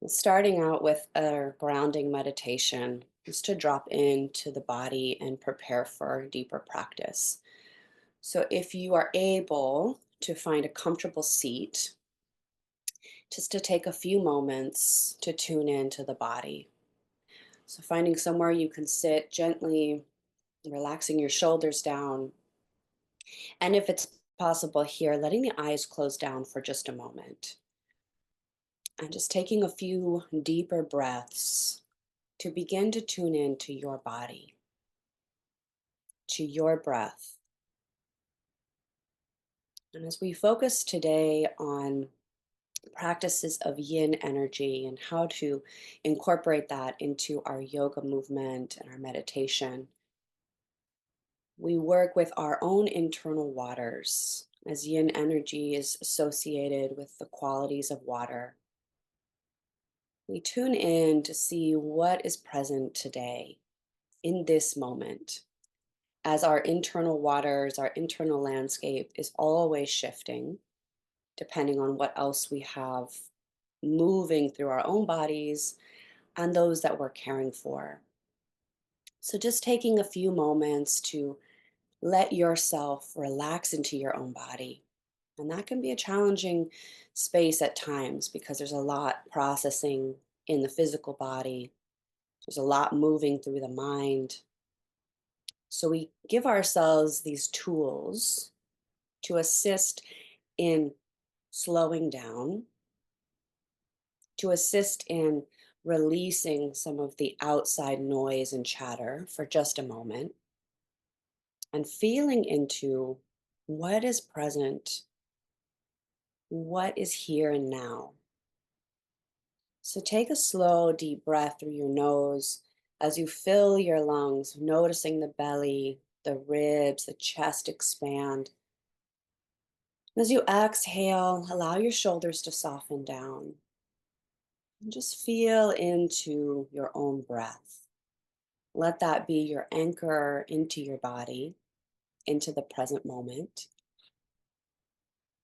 Starting out with a grounding meditation, just to drop into the body and prepare for deeper practice. So, if you are able to find a comfortable seat, just to take a few moments to tune into the body. So, finding somewhere you can sit gently, relaxing your shoulders down, and if it's possible here, letting the eyes close down for just a moment. And just taking a few deeper breaths to begin to tune in to your body, to your breath. And as we focus today on practices of yin energy and how to incorporate that into our yoga movement and our meditation, we work with our own internal waters, as yin energy is associated with the qualities of water. We tune in to see what is present today in this moment, as our internal waters, our internal landscape is always shifting, depending on what else we have moving through our own bodies and those that we're caring for. So, just taking a few moments to let yourself relax into your own body. And that can be a challenging space at times because there's a lot processing in the physical body, there's a lot moving through the mind. So, we give ourselves these tools to assist in slowing down, to assist in releasing some of the outside noise and chatter for just a moment, and feeling into what is present, what is here and now. So take a slow, deep breath through your nose as you fill your lungs, noticing the belly, the ribs, the chest expand. As you exhale, allow your shoulders to soften down. And just feel into your own breath. Let that be your anchor into your body, into the present moment.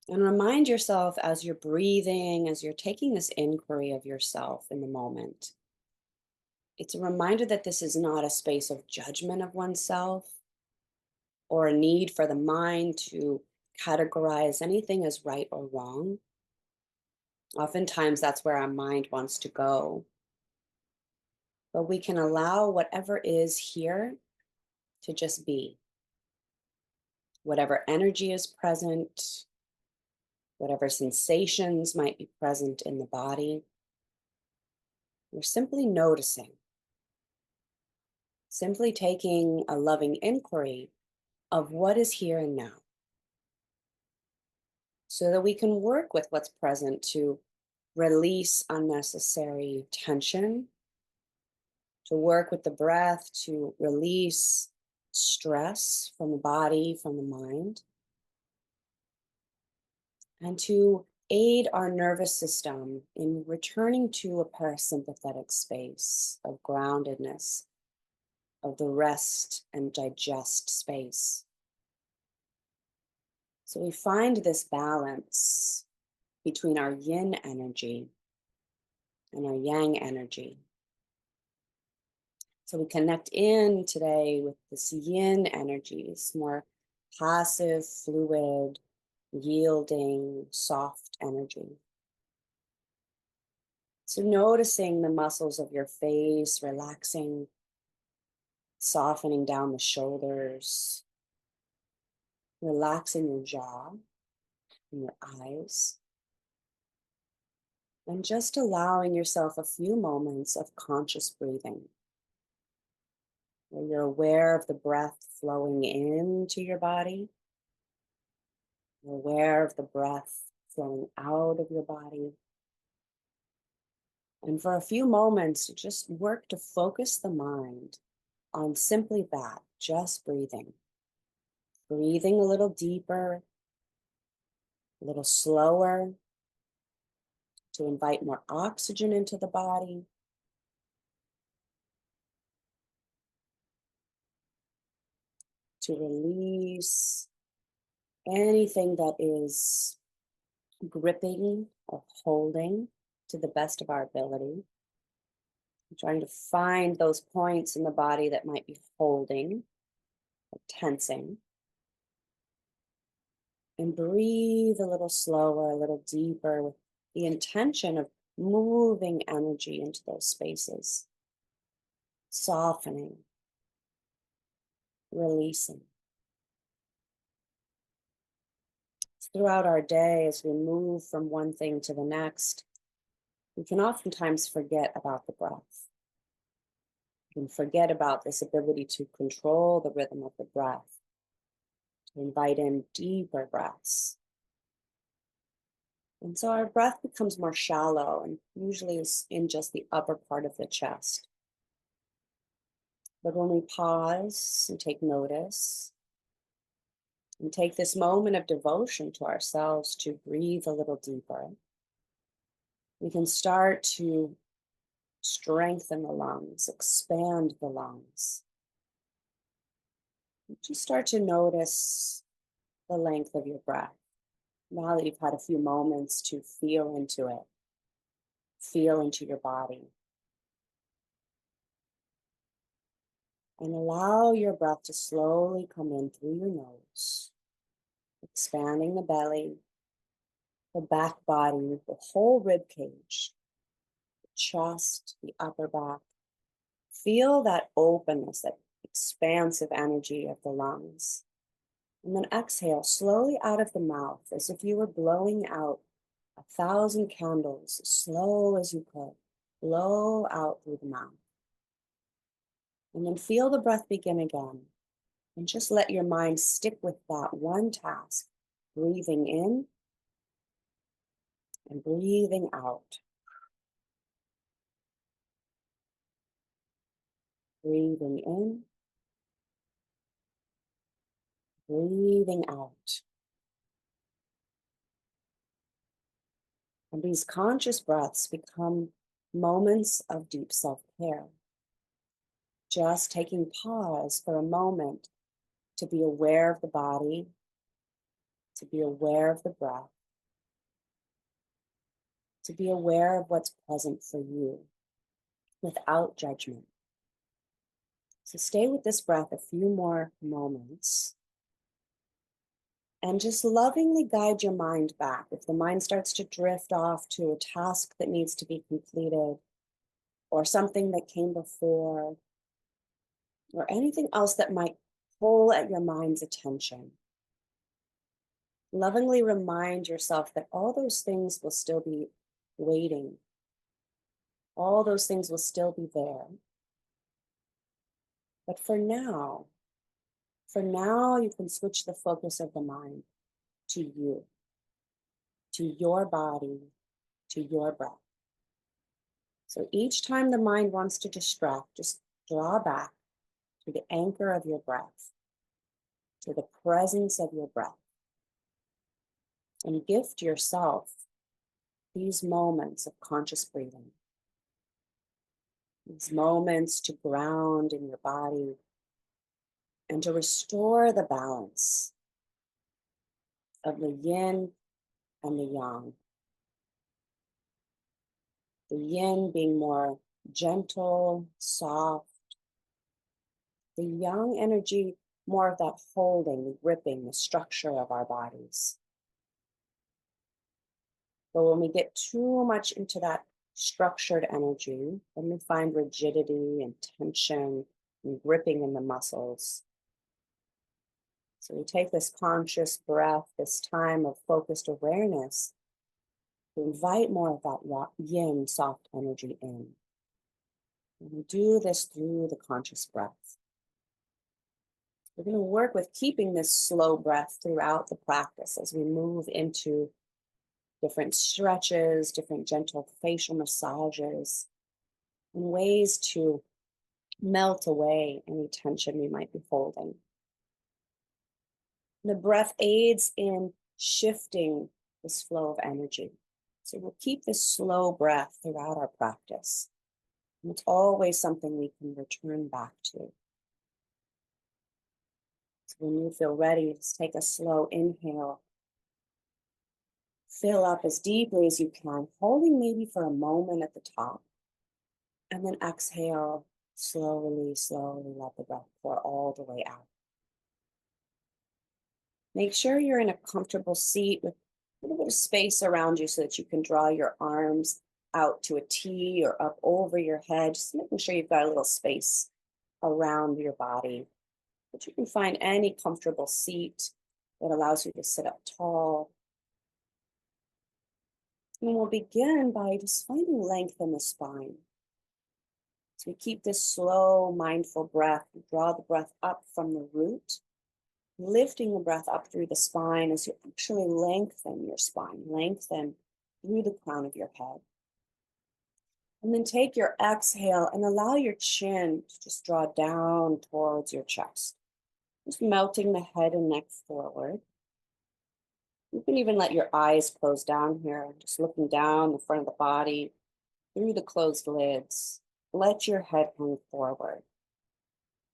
And remind yourself as you're breathing, as you're taking this inquiry of yourself in the moment. It's a reminder that this is not a space of judgment of oneself or a need for the mind to categorize anything as right or wrong. Oftentimes, that's where our mind wants to go. But we can allow whatever is here to just be. Whatever energy is present, whatever sensations might be present in the body, we're simply noticing, simply taking a loving inquiry of what is here and now, so that we can work with what's present to release unnecessary tension, to work with the breath to release stress from the body, from the mind, and to aid our nervous system in returning to a parasympathetic space of groundedness, of the rest and digest space. So we find this balance between our yin energy and our yang energy. So we connect in today with this yin energy, this more passive, fluid, yielding, soft energy. So noticing the muscles of your face, relaxing, softening down the shoulders, relaxing your jaw and your eyes, and just allowing yourself a few moments of conscious breathing, where you're aware of the breath flowing into your body, you're aware of the breath flowing out of your body. And for a few moments, just work to focus the mind on simply that, just breathing. Breathing a little deeper, a little slower, to invite more oxygen into the body. To release anything that is gripping or holding. to the best of our ability. I'm trying to find those points in the body that might be holding or tensing. And breathe a little slower, a little deeper with the intention of moving energy into those spaces, softening, releasing. Throughout our day, as we move from one thing to the next, we can oftentimes forget about the breath. We can forget about this ability to control the rhythm of the breath, to invite in deeper breaths. And so our breath becomes more shallow and usually is in just the upper part of the chest. But when we pause and take notice and take this moment of devotion to ourselves to breathe a little deeper, we can start to strengthen the lungs, expand the lungs. Just start to notice the length of your breath. Now that you've had a few moments to feel into it, feel into your body. And allow your breath to slowly come in through your nose, expanding the belly, the back body, the whole rib cage, the chest, the upper back. Feel that openness, that expansive energy of the lungs. And then exhale slowly out of the mouth as if you were blowing out 1,000 candles, as slow as you could. Blow out through the mouth. And then feel the breath begin again. And just let your mind stick with that one task, breathing in and breathing out. Breathing in, breathing out. And these conscious breaths become moments of deep self-care. Just taking pause for a moment to be aware of the body, to be aware of the breath, to be aware of what's present for you without judgment. So stay with this breath a few more moments and just lovingly guide your mind back. If the mind starts to drift off to a task that needs to be completed or something that came before or anything else that might pull at your mind's attention, lovingly remind yourself that all those things will still be waiting. All those things will still be there. But for now, you can switch the focus of the mind to you, to your body, to your breath. So each time the mind wants to distract, just draw back to the anchor of your breath, to the presence of your breath, and gift yourself these moments of conscious breathing, these moments to ground in your body and to restore the balance of the yin and the yang. The yin being more gentle, soft. The yang energy, more of that holding, the gripping, the structure of our bodies. But when we get too much into that structured energy, then we find rigidity and tension and gripping in the muscles. So we take this conscious breath, this time of focused awareness, to invite more of that yin, soft energy in. And we do this through the conscious breath. We're going to work with keeping this slow breath throughout the practice as we move into different stretches, different gentle facial massages, and ways to melt away any tension we might be holding. The breath aids in shifting this flow of energy. So we'll keep this slow breath throughout our practice. And it's always something we can return back to. So when you feel ready, just take a slow inhale. Fill up as deeply as you can, holding maybe for a moment at the top. And then exhale, slowly, slowly let the breath pour all the way out. Make sure you're in a comfortable seat with a little bit of space around you so that you can draw your arms out to a T or up over your head, just making sure you've got a little space around your body. But you can find any comfortable seat that allows you to sit up tall. And we'll begin by just finding length in the spine. So we keep this slow, mindful breath. We draw the breath up from the root, lifting the breath up through the spine as you actually lengthen your spine, lengthen through the crown of your head. And then take your exhale and allow your chin to just draw down towards your chest, just melting the head and neck forward. You can even let your eyes close down here, just looking down the front of the body through the closed lids. Let your head hang forward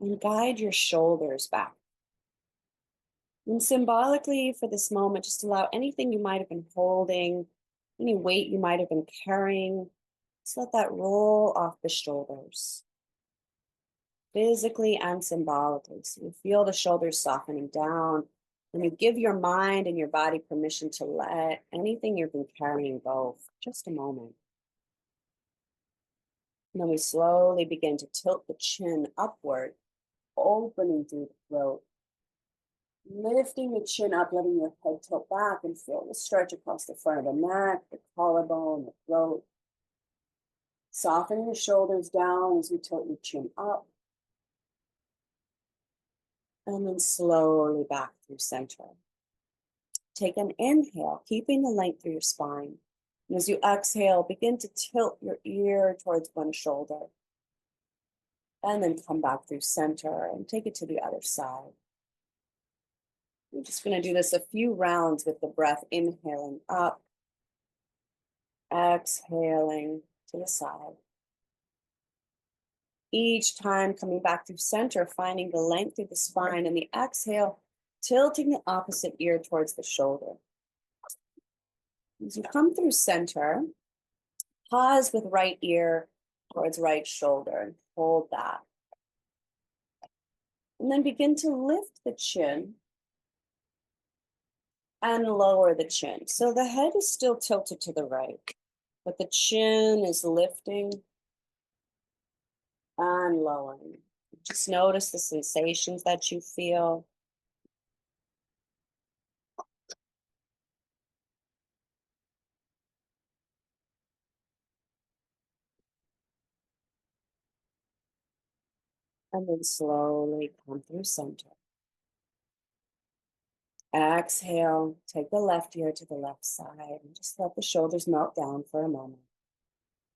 and guide your shoulders back. And symbolically for this moment, just allow anything you might have been holding, any weight you might have been carrying, just let that roll off the shoulders, physically and symbolically. So you feel the shoulders softening down, and you give your mind and your body permission to let anything you've been carrying go for just a moment. And then we slowly begin to tilt the chin upward, opening through the throat. Lifting the chin up, letting your head tilt back and feel the stretch across the front of the neck, the collarbone, the throat. Soften your shoulders down as you tilt your chin up. And then slowly back through center. Take an inhale, keeping the length through your spine. And as you exhale, begin to tilt your ear towards one shoulder. And then come back through center and take it to the other side. We're just going to do this a few rounds with the breath, inhaling up, exhaling to the side. Each time coming back through center, finding the length of the spine, and the exhale, tilting the opposite ear towards the shoulder. As you come through center, pause with right ear towards right shoulder and hold that. And then begin to lift the chin and lower the chin. So the head is still tilted to the right, but the chin is lifting and lowering. Just notice the sensations that you feel. And then slowly come through center. Exhale, take the left ear to the left side and just let the shoulders melt down for a moment.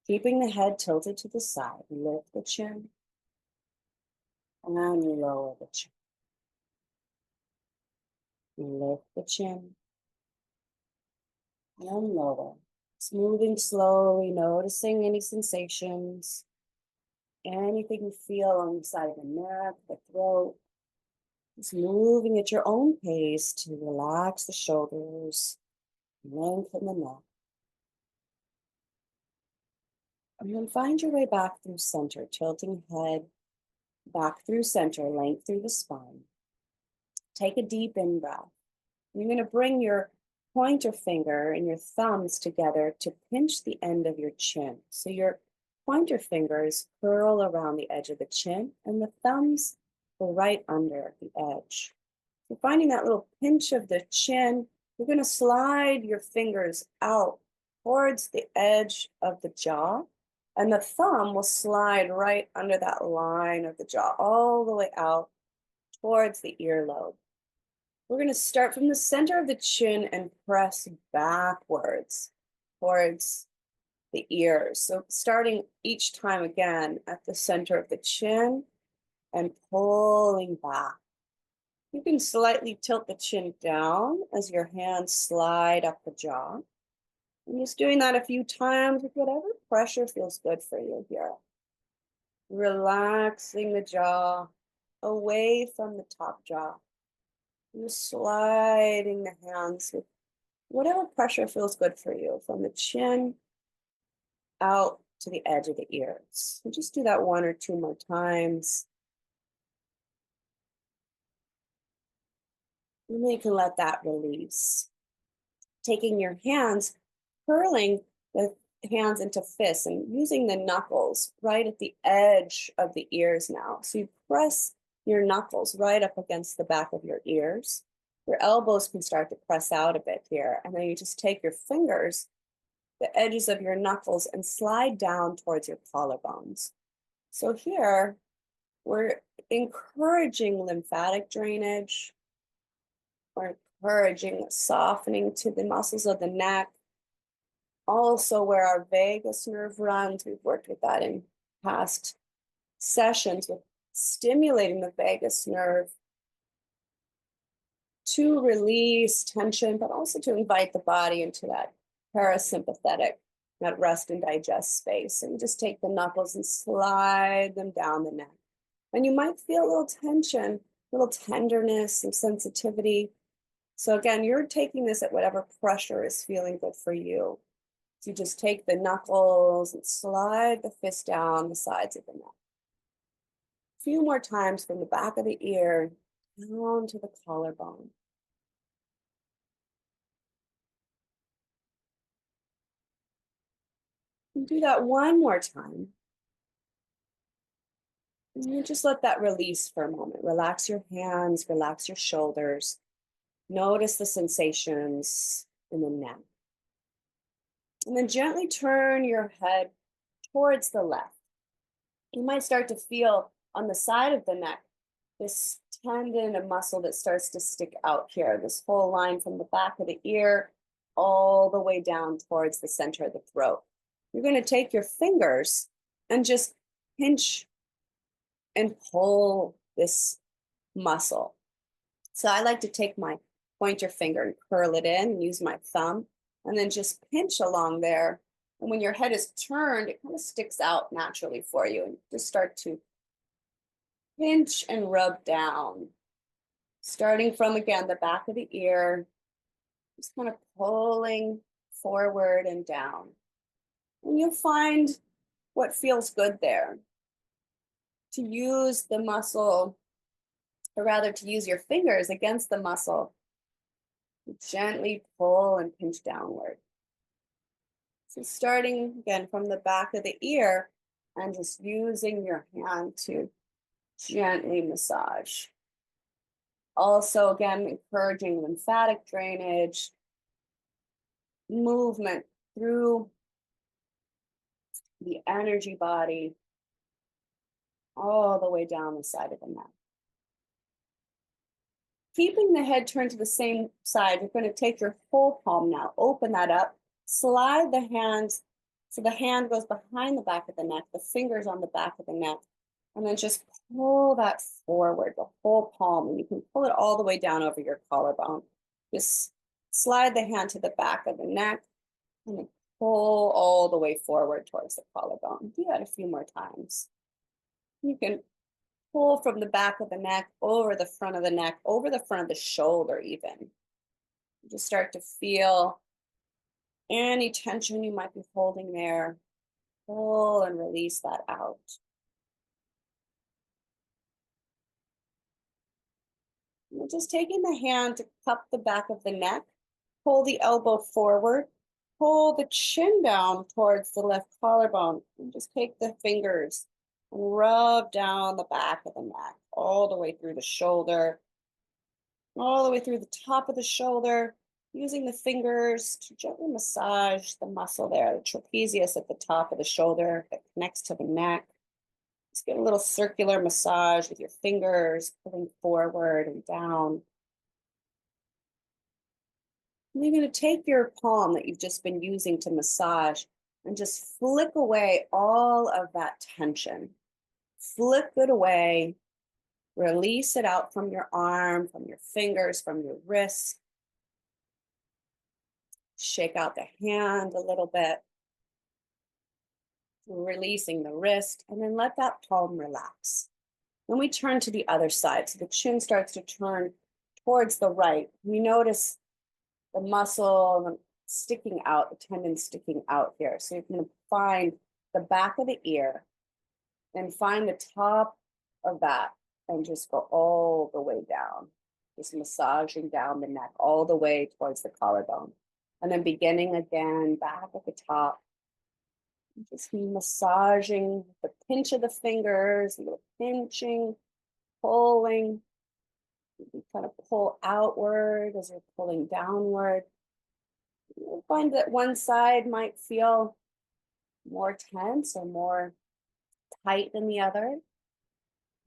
Keeping the head tilted to the side, lift the chin and lower the chin. Lift the chin and lower. Smoothing slowly, noticing any sensations, anything you feel on the side of the neck, the throat. Just moving at your own pace to relax the shoulders, lengthen the neck. And then find your way back through center, tilting head back through center, length through the spine. Take a deep in breath. You're going to bring your pointer finger and your thumbs together to pinch the end of your chin. So your pointer fingers curl around the edge of the chin and the thumbs go right under the edge. You're finding that little pinch of the chin. You're going to slide your fingers out towards the edge of the jaw, and the thumb will slide right under that line of the jaw, all the way out towards the earlobe. We're going to start from the center of the chin and press backwards towards the ears. So starting each time again at the center of the chin and pulling back. You can slightly tilt the chin down as your hands slide up the jaw. And just doing that a few times with whatever pressure feels good for you here. Relaxing the jaw away from the top jaw. You're sliding the hands with whatever pressure feels good for you, from the chin out to the edge of the ears. And just do that one or two more times. And then you can let that release. Taking your hands, curling the hands into fists and using the knuckles right at the edge of the ears now. So you press your knuckles right up against the back of your ears. Your elbows can start to press out a bit here. And then you just take your fingers, the edges of your knuckles, and slide down towards your collarbones. So here, we're encouraging lymphatic drainage. We're encouraging softening to the muscles of the neck. Also, where our vagus nerve runs, we've worked with that in past sessions with stimulating the vagus nerve to release tension, but also to invite the body into that parasympathetic, that rest and digest space. And just take the knuckles and slide them down the neck. And you might feel a little tension, a little tenderness, some sensitivity. So again, you're taking this at whatever pressure is feeling good for you. So you just take the knuckles and slide the fist down the sides of the neck. A few more times from the back of the ear down to the collarbone. And do that one more time. And you just let that release for a moment. Relax your hands, relax your shoulders. Notice the sensations in the neck. And then gently turn your head towards the left. You might start to feel on the side of the neck this tendon and muscle that starts to stick out here, this whole line from the back of the ear all the way down towards the center of the throat. You're going to take your fingers and just pinch and pull this muscle. So I like to take my pointer finger and curl it in and use my thumb and then just pinch along there. And when your head is turned, it kind of sticks out naturally for you. And just start to pinch and rub down, starting from, again, the back of the ear, just kind of pulling forward and down. And you'll find what feels good there. To use the muscle, or rather to use your fingers against the muscle, gently pull and pinch downward. So starting again from the back of the ear and just using your hand to gently massage. Also, again, encouraging lymphatic drainage, movement through the energy body, all the way down the side of the neck. Keeping the head turned to the same side, you're going to take your whole palm now, open that up, slide the hands so the hand goes behind the back of the neck, the fingers on the back of the neck, and then just pull that forward, the whole palm, and you can pull it all the way down over your collarbone. Just slide the hand to the back of the neck and then pull all the way forward towards the collarbone. Do that a few more times. You can pull from the back of the neck, over the front of the neck, over the front of the shoulder even. Just start to feel any tension you might be holding there. Pull and release that out. And just taking the hand to cup the back of the neck, pull the elbow forward, pull the chin down towards the left collarbone, and just take the fingers and rub down the back of the neck, all the way through the shoulder, all the way through the top of the shoulder, using the fingers to gently massage the muscle there, the trapezius at the top of the shoulder that connects to the neck. Just get a little circular massage with your fingers, pulling forward and down. And you're going to take your palm that you've just been using to massage and just flick away all of that tension. Flick it away. Release it out from your arm, from your fingers, from your wrist. Shake out the hand a little bit. Releasing the wrist, and then let that palm relax. Then we turn to the other side. So the chin starts to turn towards the right. We notice the muscle sticking out, the tendon sticking out here. So you're going to find the back of the ear and find the top of that and just go all the way down. Just massaging down the neck all the way towards the collarbone. And then beginning again back at the top. Just massaging the pinch of the fingers, a little pinching, pulling. You kind of pull outward as you're pulling downward. You'll find that one side might feel more tense or more tight than the other,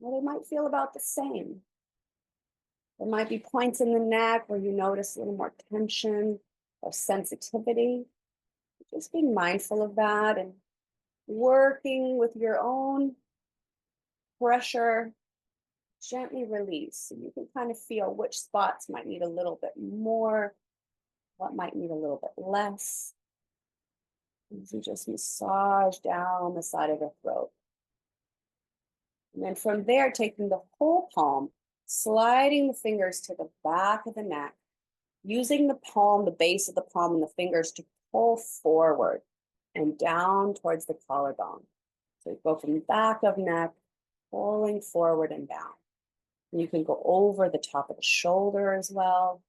or they might feel about the same. There might be points in the neck where you notice a little more tension or sensitivity. Just being mindful of that and working with your own pressure, gently release. And you can kind of feel which spots might need a little bit more, what might need a little bit less. As you just massage down the side of the throat. And then from there, taking the whole palm, sliding the fingers to the back of the neck, using the palm, the base of the palm and the fingers to pull forward and down towards the collarbone. So you go from back of neck, pulling forward and down. And you can go over the top of the shoulder as well.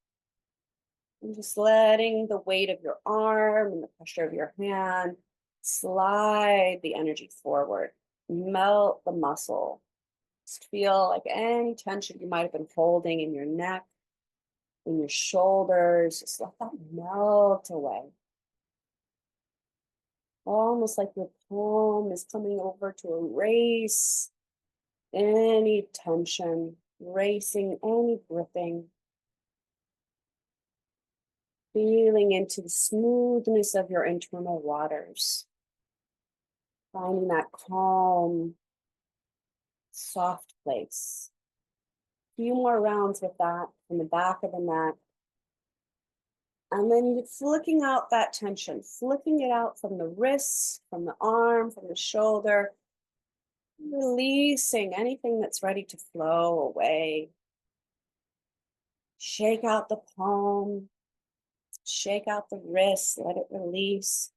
And just letting the weight of your arm and the pressure of your hand slide the energy forward, melt the muscle. Just feel like any tension you might have been holding in your neck, in your shoulders, just let that melt away. Almost like your palm is coming over to erase any tension, erasing any gripping. Feeling into the smoothness of your internal waters. Finding that calm, soft place. A few more rounds with that from the back of the neck. And then you're flicking out that tension, flicking it out from the wrists, from the arm, from the shoulder. Releasing anything that's ready to flow away. Shake out the palm. Shake out the wrist, let it release.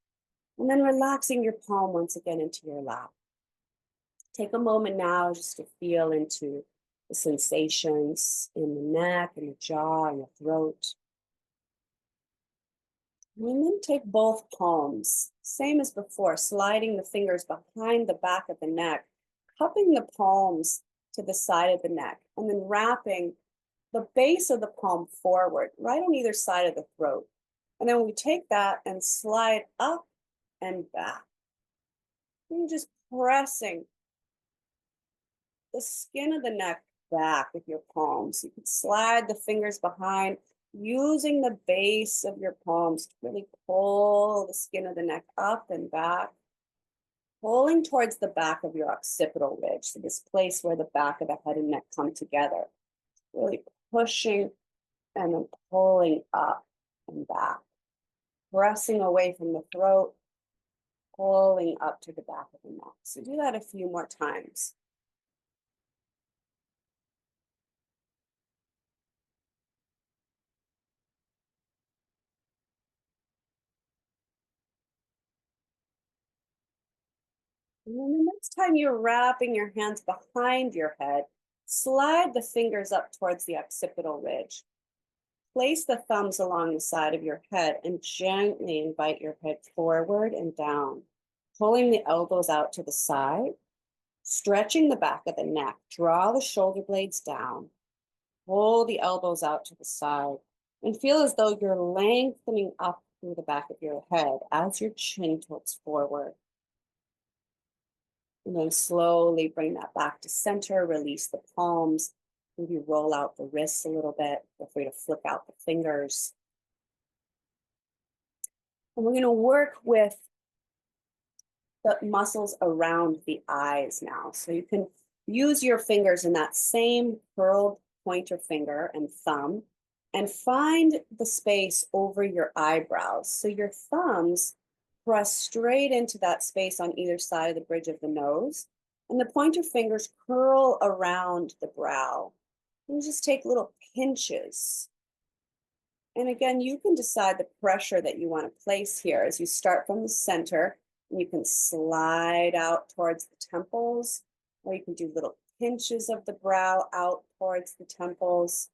And then relaxing your palm once again into your lap. Take a moment now just to feel into the sensations in the neck and the jaw and the throat. And then take both palms, same as before, sliding the fingers behind the back of the neck, cupping the palms to the side of the neck, and then wrapping the base of the palm forward, right on either side of the throat. And then we take that and slide up and back. And you're just pressing the skin of the neck back with your palms. You can slide the fingers behind, using the base of your palms to really pull the skin of the neck up and back, pulling towards the back of your occipital ridge, so this place where the back of the head and neck come together. Really pushing and then pulling up and back. Pressing away from the throat, pulling up to the back of the neck. So do that a few more times. And then the next time you're wrapping your hands behind your head, slide the fingers up towards the occipital ridge. Place the thumbs along the side of your head and gently invite your head forward and down, pulling the elbows out to the side, stretching the back of the neck. Draw the shoulder blades down, pull the elbows out to the side, and feel as though you're lengthening up through the back of your head as your chin tilts forward. And then slowly bring that back to center, release the palms. Maybe roll out the wrists a little bit. Feel free to flick out the fingers. And we're going to work with the muscles around the eyes now. So you can use your fingers in that same curled pointer finger and thumb and find the space over your eyebrows. So your thumbs press straight into that space on either side of the bridge of the nose, and the pointer fingers curl around the brow. And just take little pinches And again, you can decide the pressure that you want to place here as you start from the center, and you can slide out towards the temples, or you can do little pinches of the brow out towards the temples.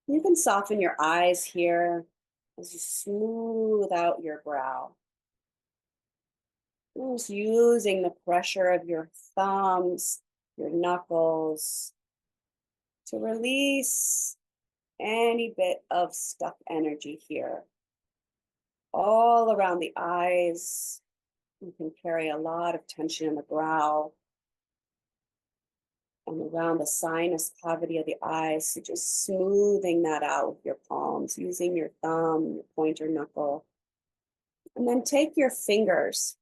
You can soften your eyes here as you smooth out your brow. Just using the pressure of your thumbs, your knuckles to release any bit of stuck energy here. All around the eyes, you can carry a lot of tension in the brow and around the sinus cavity of the eyes. So just smoothing that out with your palms, using your thumb, your pointer knuckle. And then take your fingers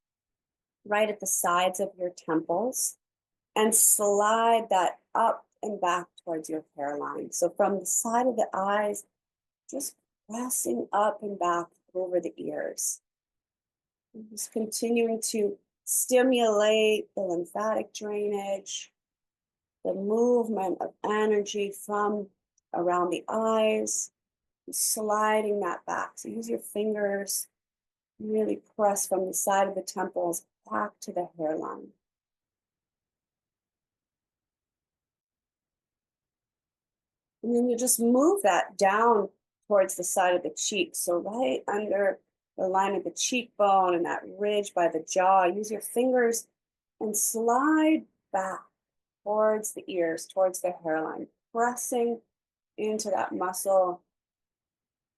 right at the sides of your temples and slide that up and back towards your hairline. So from the side of the eyes, just pressing up and back over the ears. And just continuing to stimulate the lymphatic drainage, the movement of energy from around the eyes, sliding that back. So use your fingers, really press from the side of the temples back to the hairline. And then you just move that down towards the side of the cheek. So right under the line of the cheekbone and that ridge by the jaw, use your fingers and slide back towards the ears, towards the hairline, pressing into that muscle.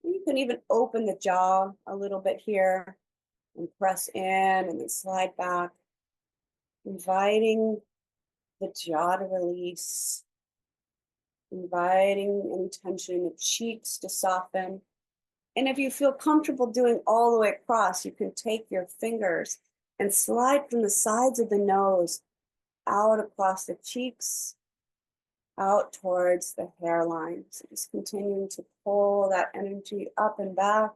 You can even open the jaw a little bit here and press in and then slide back, inviting the jaw to release, inviting any tension in the cheeks to soften. And if you feel comfortable doing all the way across, you can take your fingers and slide from the sides of the nose out across the cheeks, out towards the hairline. So just continuing to pull that energy up and back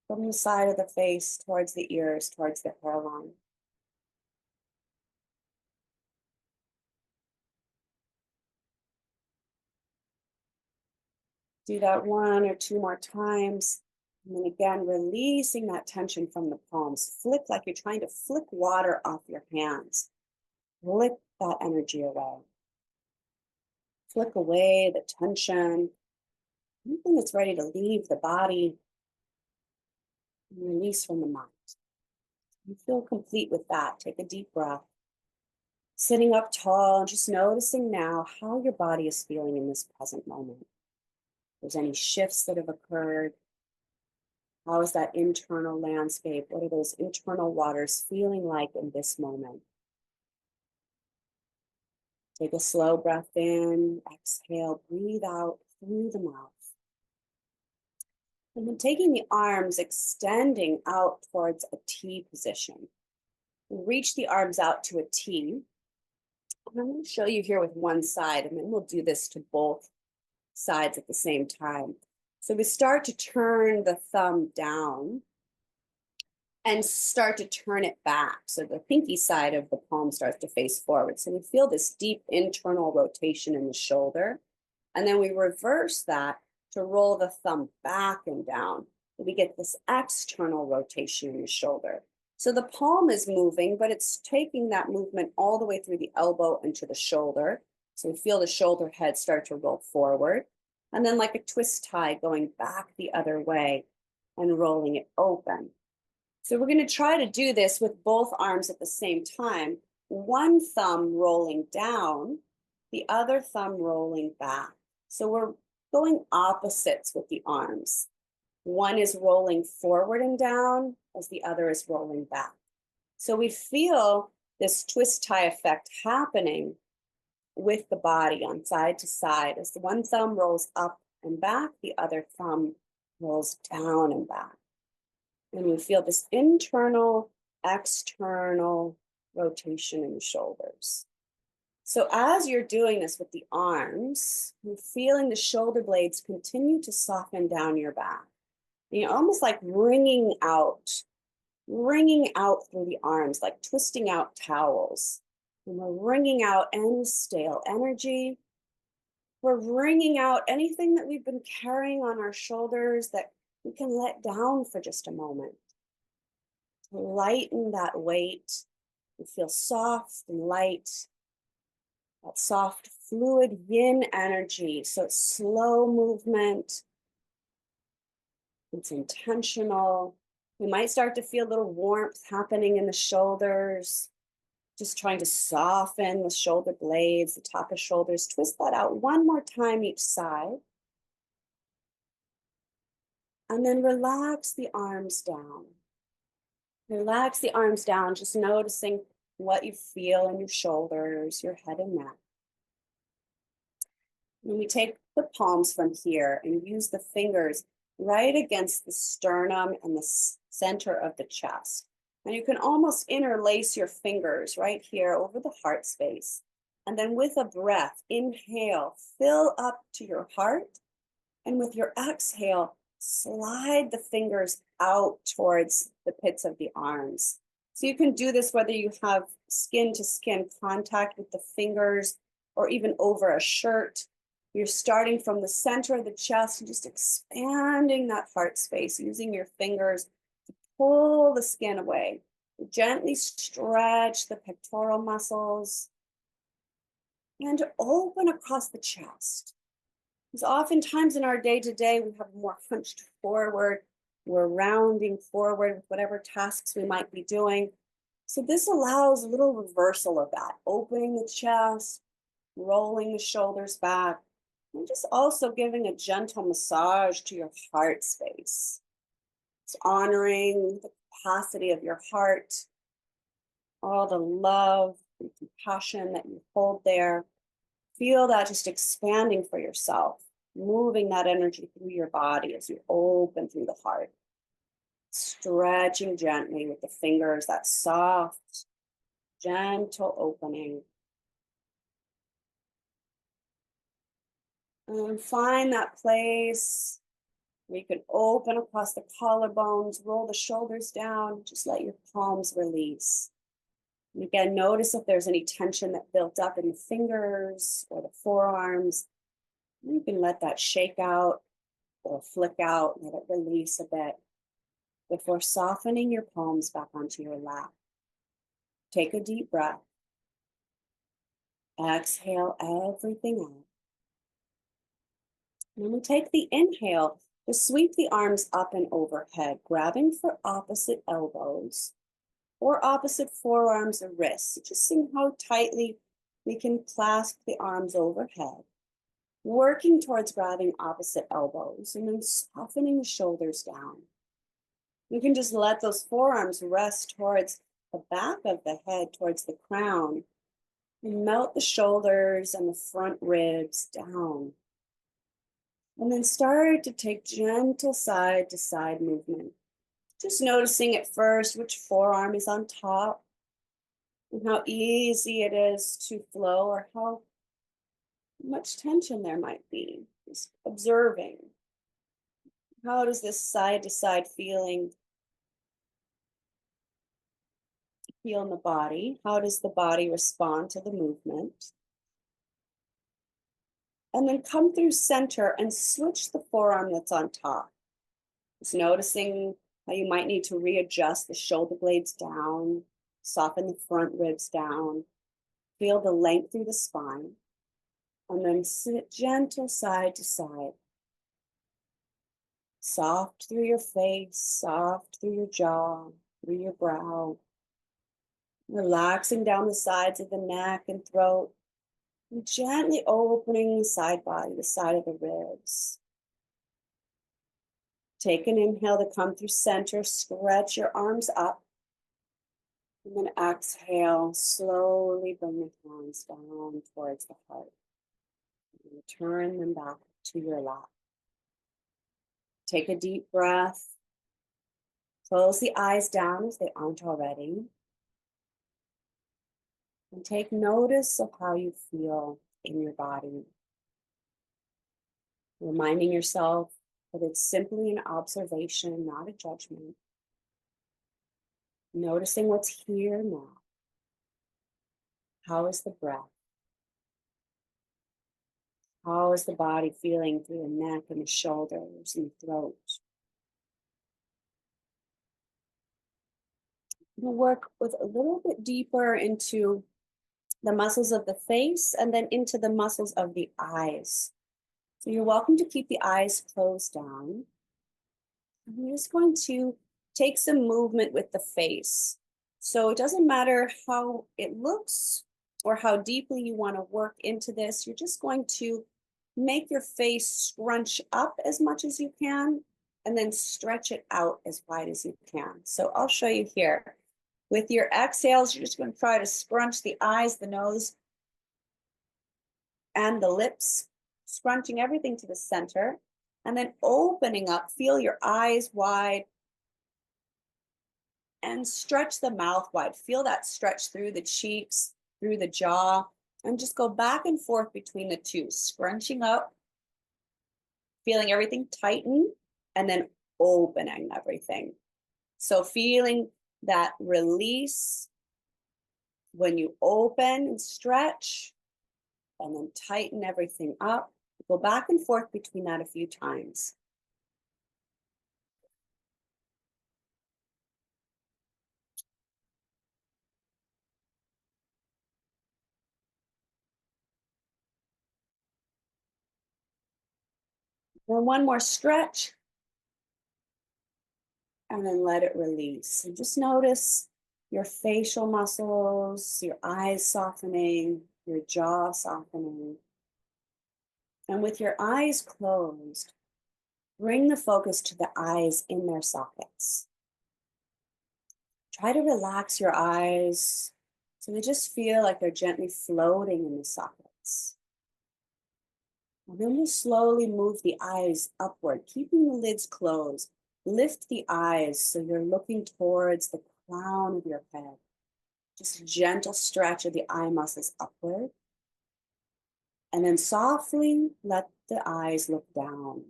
from the side of the face towards the ears, towards the hairline. Do that 1 or 2 more times. And then again, releasing that tension from the palms. Flick like you're trying to flick water off your hands. Flick that energy away. Flick away the tension. Anything that's ready to leave the body. And release from the mind. You feel complete with that. Take a deep breath. Sitting up tall and just noticing now how your body is feeling in this present moment. If there's any shifts that have occurred. How is that internal landscape? What are those internal waters feeling like in this moment? Take a slow breath in, exhale, breathe out through the mouth. And then taking the arms, extending out towards a T position. Reach the arms out to a T. And I'm going to show you here with one side, and then we'll do this to both sides at the same time. So we start to turn the thumb down and start to turn it back. So the pinky side of the palm starts to face forward. So we feel this deep internal rotation in the shoulder. And then we reverse that to roll the thumb back and down. We get this external rotation in the shoulder. So the palm is moving, but it's taking that movement all the way through the elbow into the shoulder. So we feel the shoulder head start to roll forward. And then like a twist tie going back the other way and rolling it open. So we're going to try to do this with both arms at the same time. One thumb rolling down, the other thumb rolling back. So we're going opposites with the arms. One is rolling forward and down as the other is rolling back. So we feel this twist tie effect happening with the body on side to side as the one thumb rolls up and back, the other thumb rolls down and back. And you feel this internal, external rotation in the shoulders. So as you're doing this with the arms, you're feeling the shoulder blades continue to soften down your back. You're almost like wringing out through the arms, like twisting out towels. And we're wringing out any stale energy, We're wringing out anything that we've been carrying on our shoulders that we can let down for just a moment. To lighten that weight and feel soft and light, that soft fluid yin energy. So it's slow movement, it's intentional. We might start to feel a little warmth happening in the shoulders, just trying to soften the shoulder blades, the top of shoulders. Twist that out one more time each side. And then relax the arms down. Relax the arms down, just noticing what you feel in your shoulders, your head and neck. And we take the palms from here and use the fingers right against the sternum and the center of the chest. And you can almost interlace your fingers right here over the heart space. And then with a breath, inhale, fill up to your heart. And with your exhale, slide the fingers out towards the pits of the arms. So you can do this whether you have skin to skin contact with the fingers or even over a shirt. You're starting from the center of the chest and just expanding that heart space, using your fingers to pull the skin away. Gently stretch the pectoral muscles and open across the chest. Because oftentimes in our day-to-day, we have more hunched forward. We're rounding forward with whatever tasks we might be doing. So this allows a little reversal of that, opening the chest, rolling the shoulders back, and just also giving a gentle massage to your heart space. It's honoring the capacity of your heart, all the love and compassion that you hold there. Feel that just expanding for yourself, moving that energy through your body as you open through the heart. Stretching gently with the fingers, that soft, gentle opening. And find that place where you can open across the collarbones, roll the shoulders down, just let your palms release. And again, notice if there's any tension that built up in the fingers or the forearms. You can let that shake out or flick out, let it release a bit before softening your palms back onto your lap. Take a deep breath. Exhale everything out. And then we take the inhale to sweep the arms up and overhead, grabbing for opposite elbows or opposite forearms or wrists. Just seeing how tightly we can clasp the arms overhead, working towards grabbing opposite elbows and then softening the shoulders down. You can just let those forearms rest towards the back of the head, towards the crown, and melt the shoulders and the front ribs down. And then start to take gentle side to side movement. Just noticing at first which forearm is on top and how easy it is to flow or how much tension there might be. Just observing. How does this side to side feeling feel in the body? How does the body respond to the movement? And then come through center and switch the forearm that's on top. Just noticing how you might need to readjust the shoulder blades down, soften the front ribs down, feel the length through the spine, and then sit gentle side to side. Soft through your face, soft through your jaw, through your brow. Relaxing down the sides of the neck and throat, and gently opening the side body, the side of the ribs. Take an inhale to come through center, stretch your arms up. And then exhale, slowly bring the hands down towards the heart. And turn them back to your lap. Take a deep breath. Close the eyes down if they aren't already. And take notice of how you feel in your body. Reminding yourself that it's simply an observation, not a judgment. Noticing what's here now. How is the breath? How is the body feeling through the neck and the shoulders and the throat? We'll work with a little bit deeper into the muscles of the face and then into the muscles of the eyes. So you're welcome to keep the eyes closed down. I'm just going to take some movement with the face. So it doesn't matter how it looks or how deeply you want to work into this. You're just going to make your face scrunch up as much as you can and then stretch it out as wide as you can. So I'll show you here. With your exhales, you're just going to try to scrunch the eyes, the nose, and the lips, scrunching everything to the center, and then opening up. Feel your eyes wide and stretch the mouth wide. Feel that stretch through the cheeks, through the jaw, and just go back and forth between the two, scrunching up, feeling everything tighten, and then opening everything. So feeling that release when you open and stretch, and then tighten everything up. Go back and forth between that a few times. Then one more stretch, and then let it release. And just notice your facial muscles, your eyes softening, your jaw softening. And with your eyes closed, bring the focus to the eyes in their sockets. Try to relax your eyes so they just feel like they're gently floating in the sockets. And then you slowly move the eyes upward, keeping the lids closed. Lift the eyes so you're looking towards the crown of your head. Just a gentle stretch of the eye muscles upward. And then softly let the eyes look down.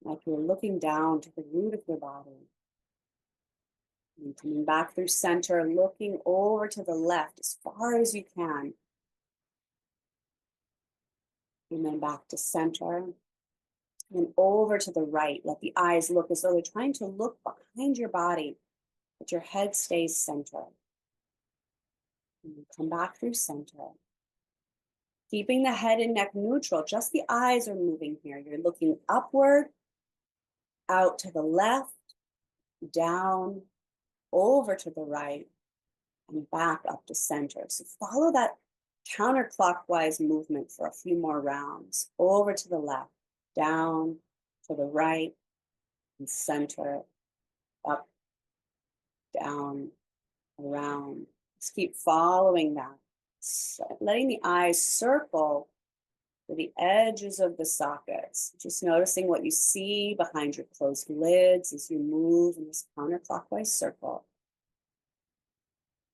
Like you're looking down to the root of your body. And coming back through center, looking over to the left as far as you can. And then back to center. And over to the right. Let the eyes look as though they're trying to look behind your body, but your head stays centered. And you come back through center. Keeping the head and neck neutral, just the eyes are moving here. You're looking upward, out to the left, down, over to the right, and back up to center. So follow that counterclockwise movement for a few more rounds. Over to the left, down, to the right, and center, up, down, around. Just keep following that. So letting the eyes circle to the edges of the sockets. Just noticing what you see behind your closed lids as you move in this counterclockwise circle.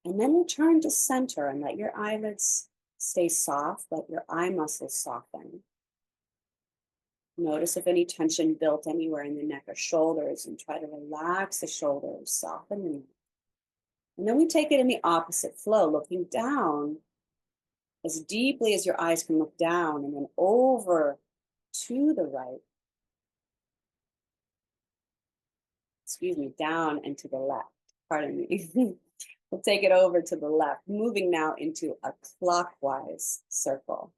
And then return to center and let your eyelids stay soft, let your eye muscles soften. Notice if any tension built anywhere in the neck or shoulders, and try to relax the shoulders, soften the neck. And then we take it in the opposite flow, looking down as deeply as your eyes can look down, and then over to the right. Excuse me, down and to the left. Pardon me. We'll take it over to the left, moving now into a clockwise circle.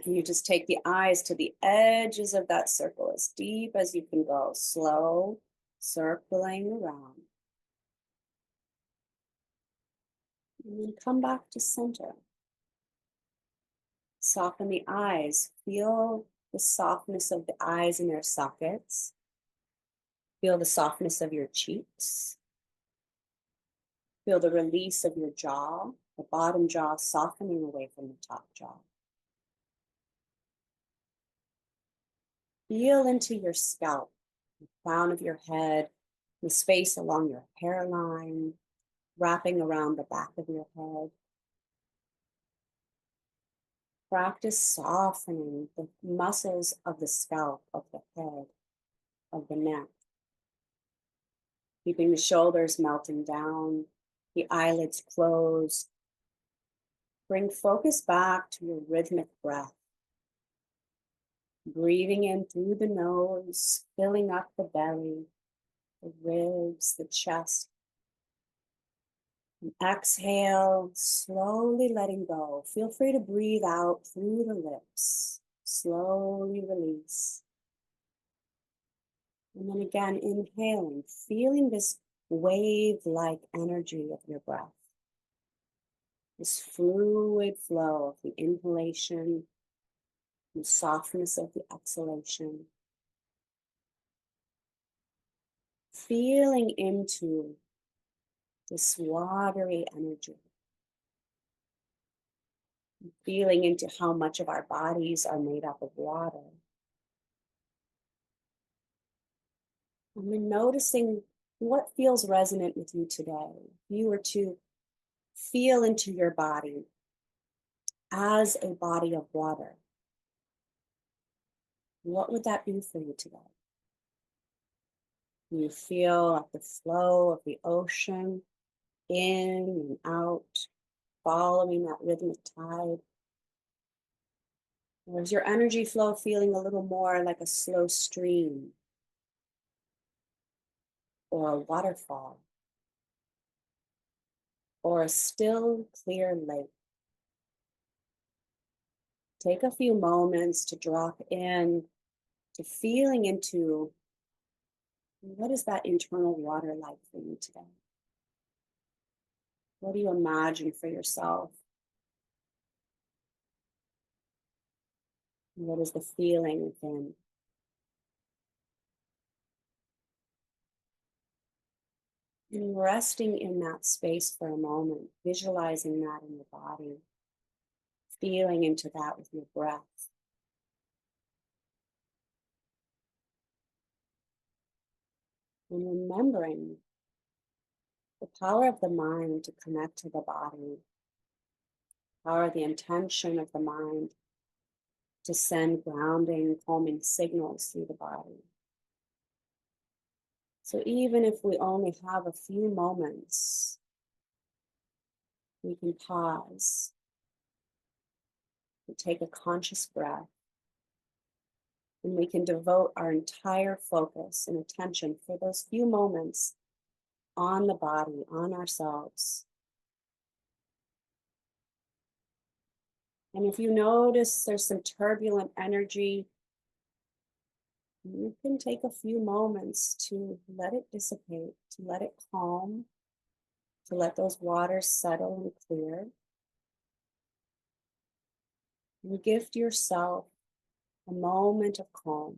And you just take the eyes to the edges of that circle as deep as you can go, slow, circling around. And then come back to center. Soften the eyes. Feel the softness of the eyes in their sockets. Feel the softness of your cheeks. Feel the release of your jaw, the bottom jaw softening away from the top jaw. Feel into your scalp, the crown of your head, the space along your hairline, wrapping around the back of your head. Practice softening the muscles of the scalp, of the head, of the neck. Keeping the shoulders melting down, the eyelids closed. Bring focus back to your rhythmic breath, breathing in through the nose, filling up the belly, the ribs, the chest. And exhale, slowly letting go. Feel free to breathe out through the lips. Slowly release. And then again, inhaling, feeling this wave-like energy of your breath. This fluid flow of the inhalation and softness of the exhalation. Feeling into this watery energy. Feeling into how much of our bodies are made up of water. And then noticing what feels resonant with you today. If you were to feel into your body as a body of water, what would that be for you today? You feel like the flow of the ocean in and out, following that rhythmic tide? Or is your energy flow feeling a little more like a slow stream or a waterfall or a still, clear lake? Take a few moments to drop in to feeling into what is that internal water like for you today? What do you imagine for yourself? What is the feeling within? And resting in that space for a moment, visualizing that in your body, feeling into that with your breath. And remembering the power of the mind to connect to the body, power, the intention of the mind to send grounding, calming signals through the body. So even if we only have a few moments, we can pause and take a conscious breath, and we can devote our entire focus and attention for those few moments on the body, on ourselves. And if you notice there's some turbulent energy, you can take a few moments to let it dissipate, to let it calm, to let those waters settle and clear. And gift yourself a moment of calm,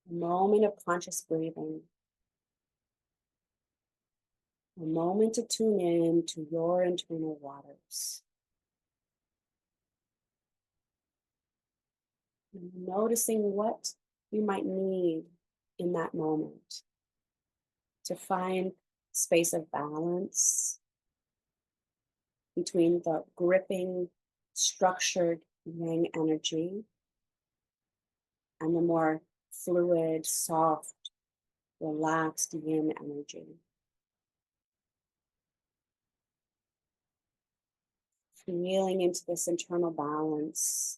a moment of conscious breathing, a moment to tune in to your internal waters. And noticing what you might need in that moment to find space of balance between the gripping, structured yang energy and the more fluid, soft, relaxed yin energy. Feeling into this internal balance,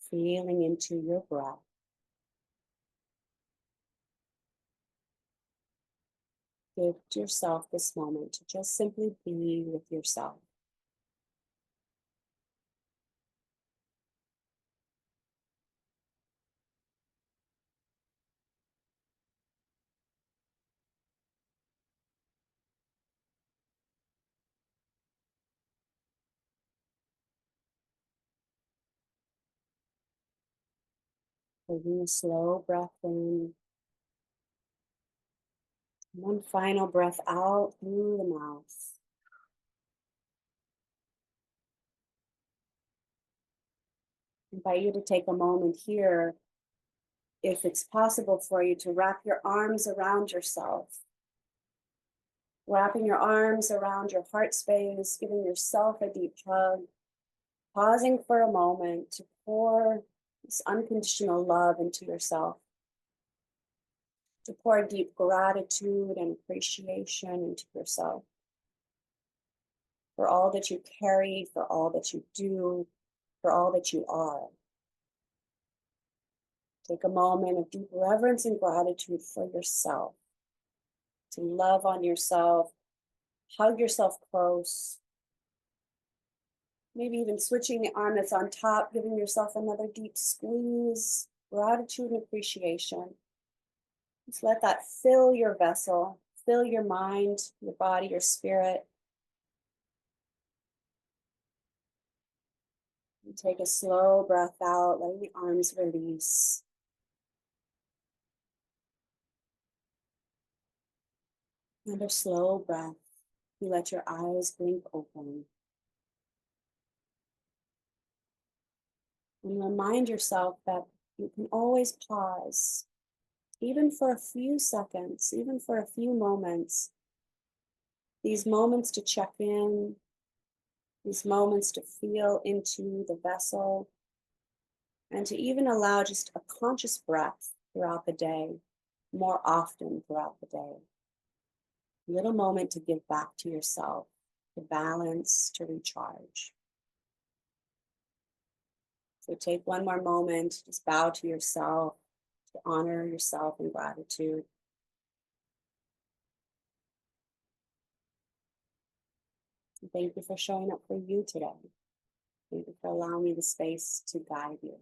feeling into your breath. Give yourself this moment to just simply be with yourself. Taking a slow breath in, one final breath out through the mouth. I invite you to take a moment here, if it's possible for you, to wrap your arms around yourself. Wrapping your arms around your heart space, giving yourself a deep hug, pausing for a moment to pour this unconditional love into yourself, to pour deep gratitude and appreciation into yourself. for all that you carry, for all that you do, for all that you are. Take a moment of deep reverence and gratitude for yourself, to love on yourself, hug yourself close, maybe even switching the arm that's on top, giving yourself another deep squeeze, gratitude and appreciation. Just let that fill your vessel, fill your mind, your body, your spirit. And take a slow breath out, letting the arms release. Another slow breath. You let your eyes blink open. And remind yourself that you can always pause, even for a few seconds, even for a few moments. These moments to check in, these moments to feel into the vessel, and to even allow just a conscious breath throughout the day, more often throughout the day. A little moment to give back to yourself, to balance, to recharge. So take one more moment, just bow to yourself, to honor yourself in gratitude. And thank you for showing up for you today. Thank you for allowing me the space to guide you.